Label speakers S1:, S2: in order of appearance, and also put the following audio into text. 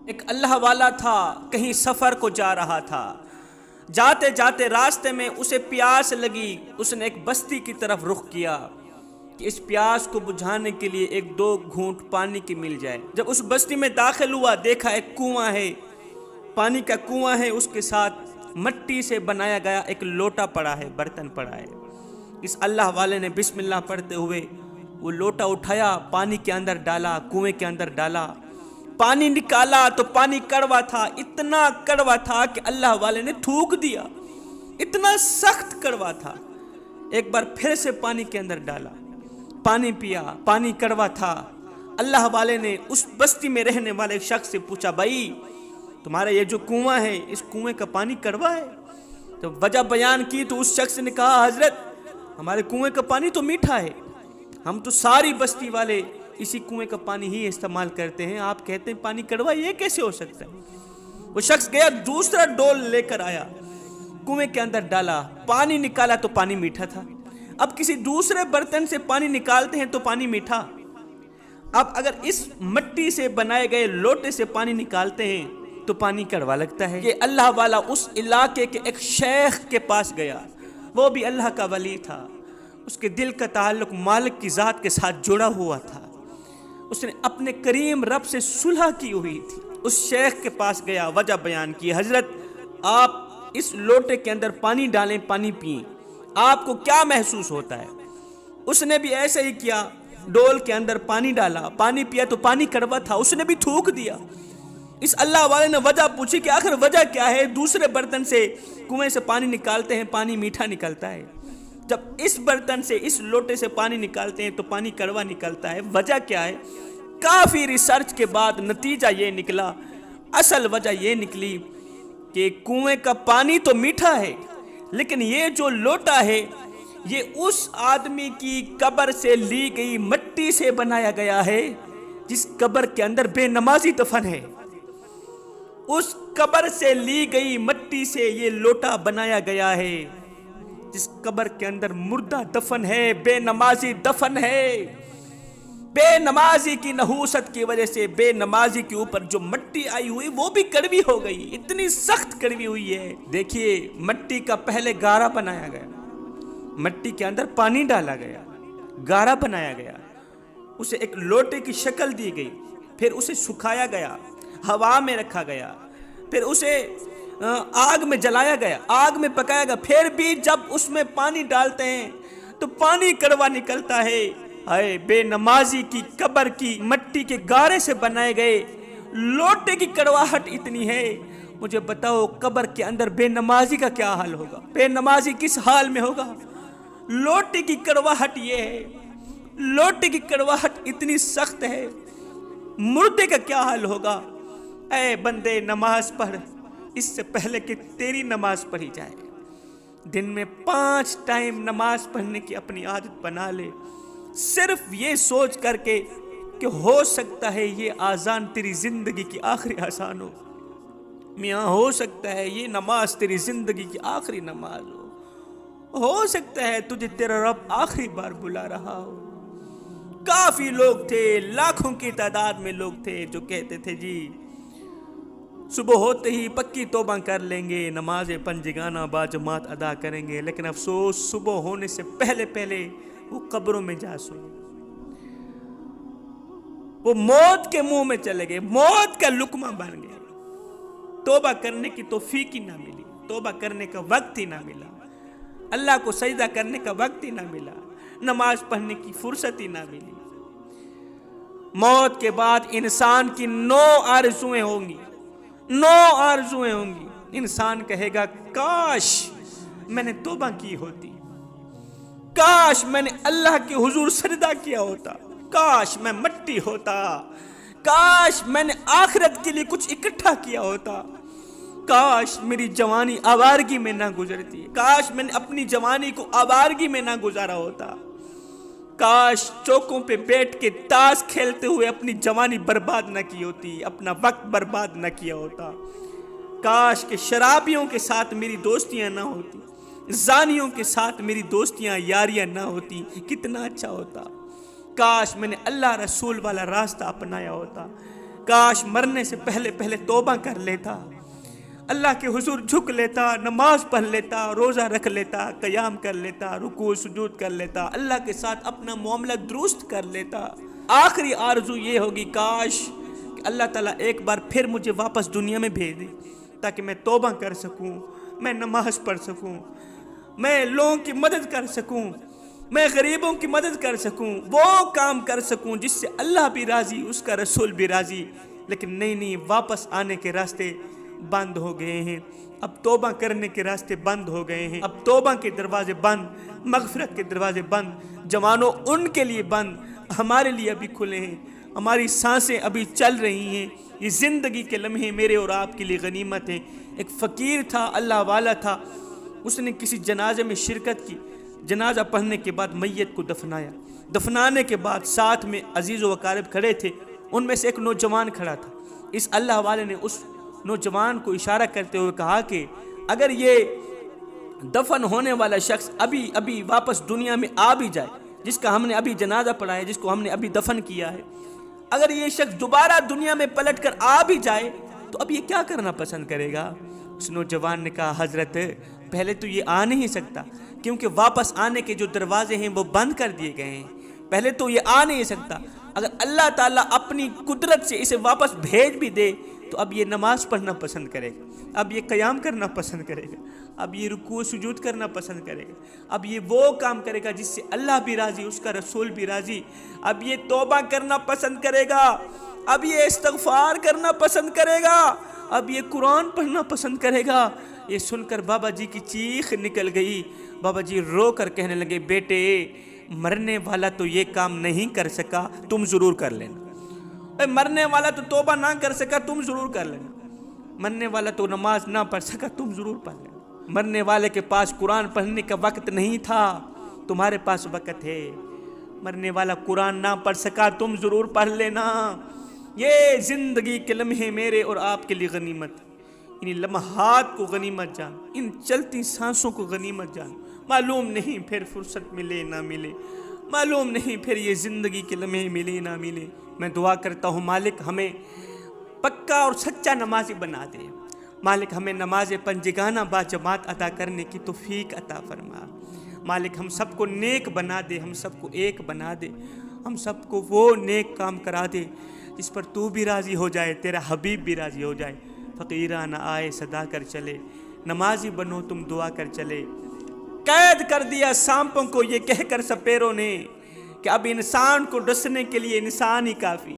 S1: ایک اللہ والا تھا، کہیں سفر کو جا رہا تھا۔ جاتے جاتے راستے میں اسے پیاس لگی۔ اس نے ایک بستی کی طرف رخ کیا کہ اس پیاس کو بجھانے کے لیے ایک دو گھونٹ پانی کی مل جائے۔ جب اس بستی میں داخل ہوا، دیکھا ایک کنواں ہے، پانی کا کنواں ہے، اس کے ساتھ مٹی سے بنایا گیا ایک لوٹا پڑا ہے، برتن پڑا ہے۔ اس اللہ والے نے بسم اللہ پڑھتے ہوئے وہ لوٹا اٹھایا، پانی کے اندر ڈالا، کنویں کے اندر ڈالا، پانی نکالا تو پانی کڑوا تھا، اتنا کڑوا تھا کہ اللہ والے نے تھوک دیا، اتنا سخت کڑوا تھا۔ ایک بار پھر سے پانی کے اندر ڈالا، پانی پیا، پانی کڑوا تھا۔ اللہ والے نے اس بستی میں رہنے والے شخص سے پوچھا، بھائی تمہارا یہ جو کنواں ہے، اس کنویں کا پانی کڑوا ہے؟ تو وجہ بیان کی تو اس شخص نے کہا، حضرت ہمارے کنویں کا پانی تو میٹھا ہے، ہم تو ساری بستی والے اسی کنویں کا پانی ہی استعمال کرتے ہیں، آپ کہتے ہیں پانی کڑوا، یہ کیسے ہو سکتا ہے؟ وہ شخص گیا، دوسرا ڈول لے کر آیا، کنویں کے اندر ڈالا، پانی نکالا تو پانی میٹھا تھا۔ اب کسی دوسرے برتن سے پانی نکالتے ہیں تو پانی میٹھا، اب اگر اس مٹی سے بنائے گئے لوٹے سے پانی نکالتے ہیں تو پانی کڑوا لگتا ہے۔ یہ اللہ والا اس علاقے کے ایک شیخ کے پاس گیا، وہ بھی اللہ کا ولی تھا، اس کے دل کا تعلق مالک کی ذات کے ساتھ جڑا ہوا تھا، اس نے اپنے کریم رب سے صلح کی ہوئی تھی۔ اس شیخ کے پاس گیا، وجہ بیان کی، حضرت آپ اس لوٹے کے اندر پانی ڈالیں، پانی پئیں، آپ کو کیا محسوس ہوتا ہے؟ اس نے بھی ایسے ہی کیا، ڈول کے اندر پانی ڈالا، پانی پیا تو پانی کڑوا تھا، اس نے بھی تھوک دیا۔ اس اللہ والے نے وجہ پوچھی کہ آخر وجہ کیا ہے؟ دوسرے برتن سے کنویں سے پانی نکالتے ہیں، پانی میٹھا نکلتا ہے، جب اس برتن سے، اس لوٹے سے پانی نکالتے ہیں تو پانی کڑوا نکلتا ہے، وجہ کیا ہے؟ کافی ریسرچ کے بعد نتیجہ یہ نکلا، اصل وجہ یہ نکلی کہ کنویں کا پانی تو میٹھا ہے، لیکن یہ جو لوٹا ہے یہ اس آدمی کی قبر سے لی گئی مٹی سے بنایا گیا ہے جس قبر کے اندر بے نمازی دفن ہے۔ اس قبر سے لی گئی مٹی سے یہ لوٹا بنایا گیا ہے جس قبر کے اندر مردہ دفن ہے، بے نمازی دفن ہے۔ بے نمازی کی نحوست کی وجہ سے بے نمازی کے اوپر جو مٹی آئی ہوئی وہ بھی کڑوی ہو گئی، اتنی سخت کڑوی ہوئی ہے۔ دیکھیے مٹی کا پہلے گارا بنایا گیا، مٹی کے اندر پانی ڈالا گیا، گارا بنایا گیا، اسے ایک لوٹے کی شکل دی گئی، پھر اسے سکھایا گیا، ہوا میں رکھا گیا، پھر اسے آگ میں جلایا گیا، آگ میں پکایا گیا، پھر بھی جب اس میں پانی ڈالتے ہیں تو پانی کڑوا نکلتا ہے۔ ہائے بے نمازی کی قبر کی مٹی کے گارے سے بنائے گئے لوٹے کی کڑواہٹ اتنی ہے، مجھے بتاؤ قبر کے اندر بے نمازی کا کیا حال ہوگا؟ بے نمازی کس حال میں ہوگا؟ لوٹے کی کڑواہٹ یہ ہے، لوٹے کی کڑواہٹ اتنی سخت ہے، مردے کا کیا حال ہوگا؟ اے بندے نماز پڑھ، اس سے پہلے کہ تیری نماز پڑھی جائے، دن میں 5 ٹائم نماز پڑھنے کی اپنی عادت بنا لے، صرف یہ سوچ کر کے کہ ہو سکتا ہے یہ آذان تیری زندگی کی آخری آذان ہو، میاں ہو سکتا ہے یہ نماز تیری زندگی کی آخری نماز ہو سکتا ہے تجھے تیرا رب آخری بار بلا رہا ہو۔ کافی لوگ تھے، لاکھوں کی تعداد میں لوگ تھے جو کہتے تھے جی صبح ہوتے ہی پکی توبہ کر لیں گے، نماز پنجگانہ باجماعت ادا کریں گے، لیکن افسوس صبح ہونے سے پہلے پہلے وہ قبروں میں جا سوئے، وہ موت کے منہ میں چلے گئے، موت کا لقمہ بن گئے، توبہ کرنے کی توفیق ہی نہ ملی، توبہ کرنے کا وقت ہی نہ ملا، اللہ کو سجدہ کرنے کا وقت ہی نہ ملا، نماز پڑھنے کی فرصت ہی نہ ملی۔ موت کے بعد انسان کی 9 آرزویں ہوں گی، 9 آرزویں ہوں گی۔ انسان کہے گا کاش میں نے توبہ کی ہوتی، کاش میں نے اللہ کے حضور سجدہ کیا ہوتا، کاش میں مٹی ہوتا، کاش میں نے آخرت کے لیے کچھ اکٹھا کیا ہوتا، کاش میری جوانی آوارگی میں نہ گزرتی، کاش میں نے اپنی جوانی کو آوارگی میں نہ گزارا ہوتا، کاش چوکوں پہ بیٹھ کے تاش کھیلتے ہوئے اپنی جوانی برباد نہ کی ہوتی، اپنا وقت برباد نہ کیا ہوتا، کاش کہ شرابیوں کے ساتھ میری دوستیاں نہ ہوتی، زانیوں کے ساتھ میری دوستیاں یاریاں نہ ہوتی، کتنا اچھا ہوتا، کاش میں نے اللہ رسول والا راستہ اپنایا ہوتا، کاش مرنے سے پہلے پہلے توبہ کر لیتا، اللہ کے حضور جھک لیتا، نماز پڑھ لیتا، روزہ رکھ لیتا، قیام کر لیتا، رکوع سجود کر لیتا، اللہ کے ساتھ اپنا معاملہ درست کر لیتا۔ آخری آرزو یہ ہوگی کاش کہ اللہ تعالیٰ ایک بار پھر مجھے واپس دنیا میں بھیج دے تاکہ میں توبہ کر سکوں، میں نماز پڑھ سکوں، میں لوگوں کی مدد کر سکوں، میں غریبوں کی مدد کر سکوں، وہ کام کر سکوں جس سے اللہ بھی راضی، اس کا رسول بھی راضی۔ لیکن نہیں، واپس آنے کے راستے بند ہو گئے ہیں، اب توبہ کرنے کے راستے بند ہو گئے ہیں، اب توبہ کے دروازے بند، مغفرت کے دروازے بند۔ جوانوں ان کے لیے بند، ہمارے لیے ابھی کھلے ہیں، ہماری سانسیں ابھی چل رہی ہیں، یہ زندگی کے لمحے میرے اور آپ کے لیے غنیمت ہیں۔ ایک فقیر تھا، اللہ والا تھا، اس نے کسی جنازے میں شرکت کی، جنازہ پڑھنے کے بعد میت کو دفنایا، دفنانے کے بعد ساتھ میں عزیز و اقارب کھڑے تھے، ان میں سے ایک نوجوان کھڑا تھا۔ اس اللہ والے نے اس نوجوان کو اشارہ کرتے ہوئے کہا کہ اگر یہ دفن ہونے والا شخص ابھی واپس دنیا میں آ بھی جائے، جس کا ہم نے ابھی جنازہ پڑھا ہے، جس کو ہم نے ابھی دفن کیا ہے، اگر یہ شخص دوبارہ دنیا میں پلٹ کر آ بھی جائے تو اب یہ کیا کرنا پسند کرے گا؟ اس نوجوان نے کہا حضرت پہلے تو یہ آ نہیں سکتا کیونکہ واپس آنے کے جو دروازے ہیں وہ بند کر دیے گئے ہیں، پہلے تو یہ آ نہیں سکتا۔ اگر اللہ تعالیٰ اپنی قدرت سے اسے واپس بھیج بھی دے تو اب یہ نماز پڑھنا پسند کرے گا، اب یہ قیام کرنا پسند کرے گا، اب یہ رکوع سجود کرنا پسند کرے گا، اب یہ وہ کام کرے گا جس سے اللہ بھی راضی، اس کا رسول بھی راضی، اب یہ توبہ کرنا پسند کرے گا، اب یہ استغفار کرنا پسند کرے گا، اب یہ قرآن پڑھنا پسند کرے گا۔ یہ سن کر بابا جی کی چیخ نکل گئی، بابا جی رو کر کہنے لگے بیٹے مرنے والا تو یہ کام نہیں کر سکا، تم ضرور کر لینا۔ مرنے والا تو توبہ نہ کر سکا، تم ضرور کر لینا۔ مرنے والا تو نماز نہ پڑھ سکا، تم ضرور پڑھ لینا۔ مرنے والے کے پاس قرآن پڑھنے کا وقت نہیں تھا، تمہارے پاس وقت ہے۔ مرنے والا قرآن نہ پڑھ سکا، تم ضرور پڑھ لینا۔ یہ زندگی کے لمحے میرے اور آپ کے لیے غنیمت، ان لمحات کو غنیمت جان، ان چلتی سانسوں کو غنیمت جان۔ معلوم نہیں پھر فرصت ملے نہ ملے، معلوم نہیں پھر یہ زندگی کے لمحے ملے نہ ملے۔ میں دعا کرتا ہوں مالک ہمیں پکا اور سچا نمازی بنا دے، مالک ہمیں نماز پنجگانہ با جماعت ادا کرنے کی توفیق عطا فرما، مالک ہم سب کو نیک بنا دے، ہم سب کو ایک بنا دے، ہم سب کو وہ نیک کام کرا دے جس پر تو بھی راضی ہو جائے، تیرا حبیب بھی راضی ہو جائے۔ فقیرانہ آئے صدا کر چلے، نمازی بنو تم دعا کر چلے۔ قید کر دیا سانپوں کو یہ کہہ کر سپیروں نے کہ اب انسان کو ڈسنے کے لیے انسان ہی کافی۔